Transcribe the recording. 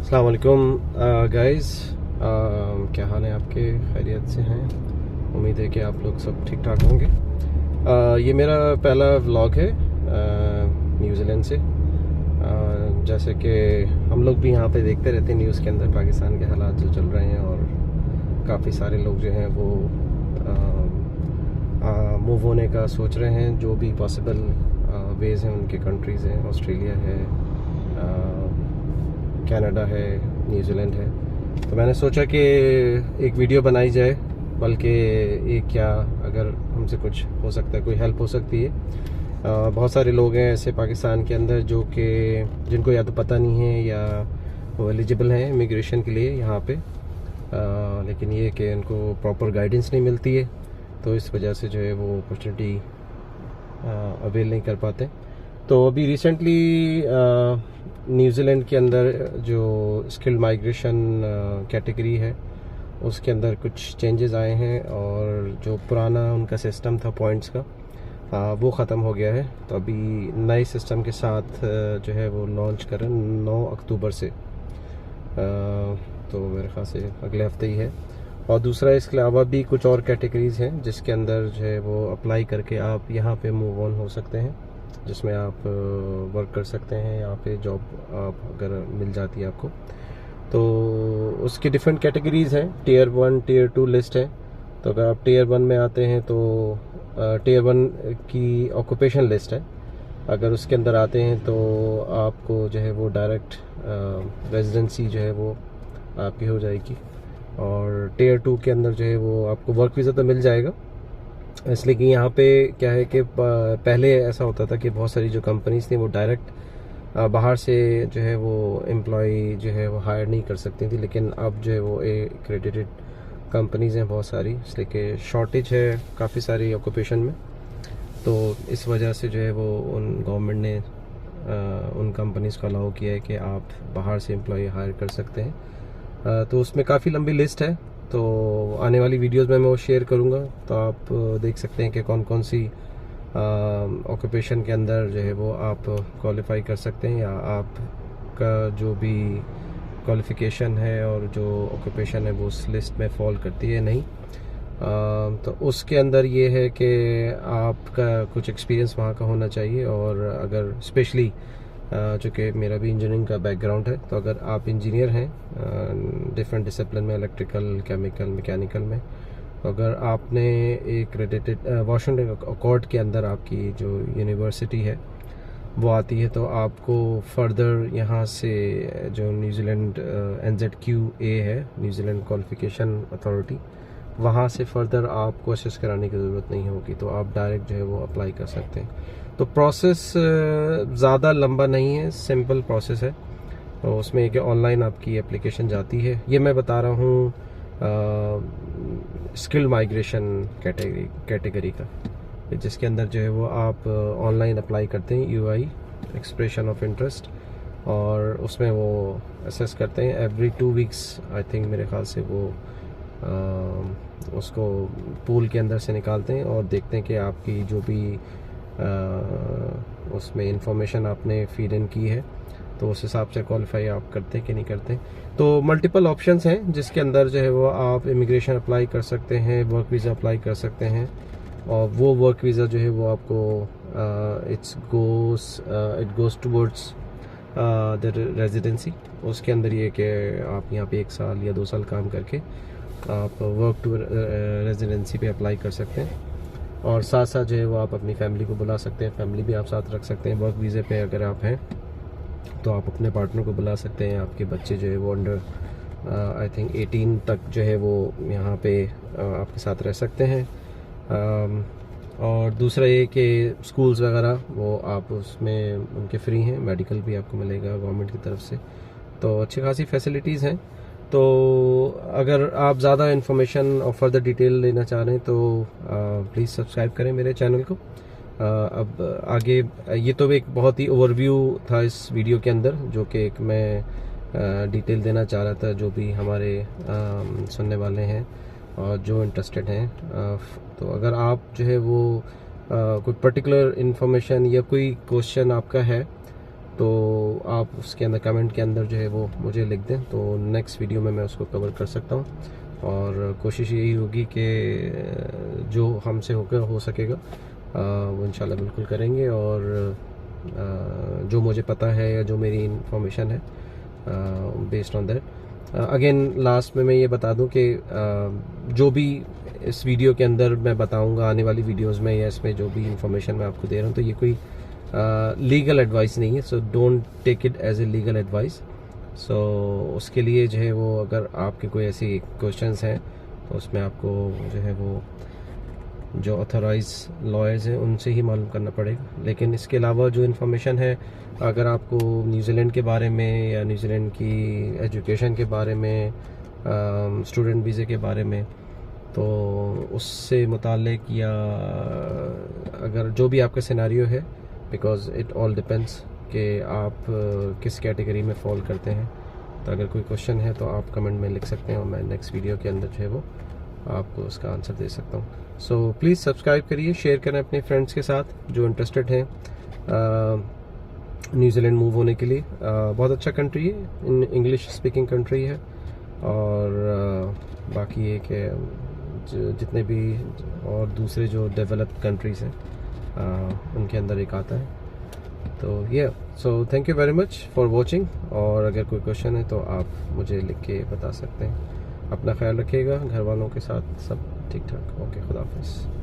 अस्सलाम वालेकुम गाइस, क्या हाल है आपके? खैरियत से हैं? उम्मीद है कि आप लोग सब ठीक ठाक होंगे। ये मेरा पहला व्लॉग है न्यूजीलैंड से। जैसे कि हम लोग भी यहाँ पे देखते रहते हैं न्यूज़ के अंदर पाकिस्तान के हालात जो चल रहे हैं, और काफ़ी सारे लोग जो हैं वो मूव होने का सोच रहे हैं। जो भी पॉसिबल वेज़ हैं उनके कंट्रीज़ हैं, ऑस्ट्रेलिया है, कनाडा है, न्यूजीलैंड है। तो मैंने सोचा कि एक वीडियो बनाई जाए, बल्कि एक क्या, अगर हमसे कुछ हो सकता है, कोई हेल्प हो सकती है। बहुत सारे लोग हैं ऐसे पाकिस्तान के अंदर जो कि जिनको या तो पता नहीं है या वो एलिजिबल हैं इमिग्रेशन के लिए यहाँ पे, लेकिन ये कि उनको प्रॉपर गाइडेंस नहीं मिलती है, तो इस वजह से जो है वो अपॉर्चुनिटी अवेल नहीं कर पाते। तो अभी रिसेंटली न्यूजीलैंड के अंदर जो स्किल्ड माइग्रेशन कैटेगरी है उसके अंदर कुछ चेंजेस आए हैं, और जो पुराना उनका सिस्टम था पॉइंट्स का वो ख़त्म हो गया है। तो अभी नए सिस्टम के साथ जो है वो लॉन्च करें 9 अक्टूबर से, तो मेरे ख्याल से अगले हफ्ते ही है। और दूसरा, इसके अलावा भी कुछ और कैटेगरीज़ हैं जिसके अंदर जो है वो अप्लाई करके आप यहाँ पे मूव ऑन हो सकते हैं, जिसमें आप वर्क कर सकते हैं। यहाँ पे जॉब आप अगर मिल जाती है आपको, तो उसकी डिफरेंट कैटेगरीज़ हैं। टियर 1 टियर 2 लिस्ट है। तो अगर आप टियर 1 में आते हैं तो टियर 1 की ऑक्यूपेशन लिस्ट है। अगर उसके अंदर आते हैं तो आपको जो है वो डायरेक्ट रेजिडेंसी जो है वो आपकी हो जाएगी। और टियर 2 के अंदर जो है वो आपको वर्क वीज़ा तो मिल जाएगा, इसलिए कि यहाँ पे क्या है कि पहले ऐसा होता था कि बहुत सारी जो कंपनीज थी वो डायरेक्ट बाहर से जो है वो एम्प्लॉय जो है वो हायर नहीं कर सकती थी, लेकिन अब जो है वो एक्रेडिटेड कंपनीज़ हैं बहुत सारी, इसलिए कि शॉर्टेज है काफ़ी सारी ऑक्यूपेशन में। तो इस वजह से जो है वो उन गवर्नमेंट ने उन कंपनीज़ को अलाउ किया है कि आप बाहर से एम्प्लॉय हायर कर सकते हैं। तो उसमें काफ़ी लंबी लिस्ट है, तो आने वाली वीडियोस में मैं वो शेयर करूँगा, तो आप देख सकते हैं कि कौन कौन सी ऑक्यूपेशन के अंदर जो है वो आप क्वालिफाई कर सकते हैं, या आपका जो भी क्वालिफ़िकेशन है और जो ऑक्यूपेशन है वो उस लिस्ट में फॉल करती है नहीं। तो उसके अंदर ये है कि आपका कुछ एक्सपीरियंस वहाँ का होना चाहिए, और अगर स्पेशली चूँकि मेरा भी इंजीनियरिंग का बैकग्राउंड है, तो अगर आप इंजीनियर हैं डिफरेंट डिसिप्लिन में, इलेक्ट्रिकल, केमिकल, मैकेनिकल में, तो अगर आपने एक क्रेडिटेड वाशिंगटन अकॉर्ड के अंदर आपकी जो यूनिवर्सिटी है वो आती है, तो आपको फर्दर यहाँ से जो न्यूजीलैंड NZQA है, न्यूजीलैंड क्वालिफिकेशन अथॉरिटी, वहाँ से फर्दर आपको असेस कराने की ज़रूरत नहीं होगी, तो आप डायरेक्ट जो है वो अप्लाई कर सकते हैं। तो प्रोसेस ज़्यादा लंबा नहीं है, सिंपल प्रोसेस है। तो उसमें एक ऑनलाइन आपकी एप्लीकेशन जाती है। ये मैं बता रहा हूँ स्किल्ड माइग्रेशन कैटेगरी का, जिसके अंदर जो है वो आप ऑनलाइन अप्लाई करते हैं, UI एक्सप्रेशन ऑफ इंटरेस्ट, और उसमें वो असेस करते हैं एवरी 2 वीक्स आई थिंक, मेरे ख्याल से वो उसको पूल के अंदर से निकालते हैं और देखते हैं कि आपकी जो भी उसमें इंफॉर्मेशन आपने फीड इन की है तो उस हिसाब से क्वालिफाई आप करते हैं कि नहीं करते। तो मल्टीपल ऑप्शंस हैं जिसके अंदर जो है वो आप इमिग्रेशन अप्लाई कर सकते हैं, वर्क वीज़ा अप्लाई कर सकते हैं, और वो वर्क वीज़ा जो है वो आपको it goes towards the residency. उसके अंदर ये कि आप यहाँ पे 1 साल या 2 साल काम करके आप वर्क टू रेजिडेंसी पे अप्लाई कर सकते हैं, और साथ साथ जो है वो आप अपनी फैमिली को बुला सकते हैं, फैमिली भी आप साथ रख सकते हैं। वर्क वीज़े पे अगर आप हैं तो आप अपने पार्टनर को बुला सकते हैं, आपके बच्चे जो है वो अंडर आई थिंक 18 तक जो है वो यहाँ पे आपके साथ रह सकते हैं। और दूसरा ये कि स्कूल्स वगैरह वो आप उसमें उनके फ्री हैं, मेडिकल भी आपको मिलेगा गवर्नमेंट की तरफ से, तो अच्छी खासी फैसिलिटीज़ हैं। तो अगर आप ज़्यादा इन्फॉर्मेशन और फर्दर डिटेल लेना चाह रहे हैं तो प्लीज़ सब्सक्राइब करें मेरे चैनल को। अब आगे, ये तो एक बहुत ही ओवरव्यू था इस वीडियो के अंदर, जो कि एक मैं डिटेल देना चाह रहा था जो भी हमारे सुनने वाले हैं और जो इंटरेस्टेड हैं। तो अगर आप जो है वो कोई पर्टिकुलर इन्फॉर्मेशन या कोई क्वेश्चन आपका है तो आप उसके अंदर कमेंट के अंदर जो है वो मुझे लिख दें, तो नेक्स्ट वीडियो में मैं उसको कवर कर सकता हूँ। और कोशिश यही होगी कि जो हमसे हो सकेगा वो इंशाल्लाह बिल्कुल करेंगे। और जो मुझे पता है या जो मेरी इंफॉर्मेशन है based on that, again last में मैं ये बता दूं कि जो भी इस वीडियो के अंदर मैं बताऊंगा आने वाली वीडियोस में या इसमें जो भी इंफॉर्मेशन मैं आपको दे रहा हूँ, तो ये कोई लीगल एडवाइस नहीं है। So don't take it as a legal advice. So उसके लिए जो है वो, अगर आपके कोई ऐसी क्वेश्चंस हैं तो उसमें आपको जो है वो जो ऑथराइज लॉयर्स हैं उनसे ही मालूम करना पड़ेगा। लेकिन इसके अलावा जो इन्फॉर्मेशन है, अगर आपको न्यूजीलैंड के बारे में या न्यूजीलैंड की एजुकेशन के बारे में, स्टूडेंट वीज़े के बारे में, तो उससे मुताल्लिक या अगर जो भी आपका सिनेरियो है, बिकॉज इट ऑल डिपेंड्स कि आप किस कैटेगरी में फॉल करते हैं। तो अगर कोई क्वेश्चन है तो आप कमेंट में लिख सकते हैं और मैं नेक्स्ट वीडियो के अंदर जो है वो आपको उसका आंसर दे सकता हूँ। सो प्लीज़ सब्सक्राइब करिए, शेयर करें अपने फ्रेंड्स के साथ जो इंटरेस्टेड हैं न्यूजीलैंड मूव होने के लिए। बहुत अच्छा कंट्री है, इंग्लिश स्पीकिंग कंट्री है। और बाकी ये कि जितने भी और दूसरे जो डेवलप्ड कंट्रीज़ हैं उनके अंदर एक आता है। तो ये so thank you very much for watching. और अगर कोई क्वेश्चन है तो आप मुझे लिख के बता सकते हैं। अपना ख्याल रखिएगा, घर वालों के साथ सब ठीक ठाक। ओके, खुदा हाफिज़।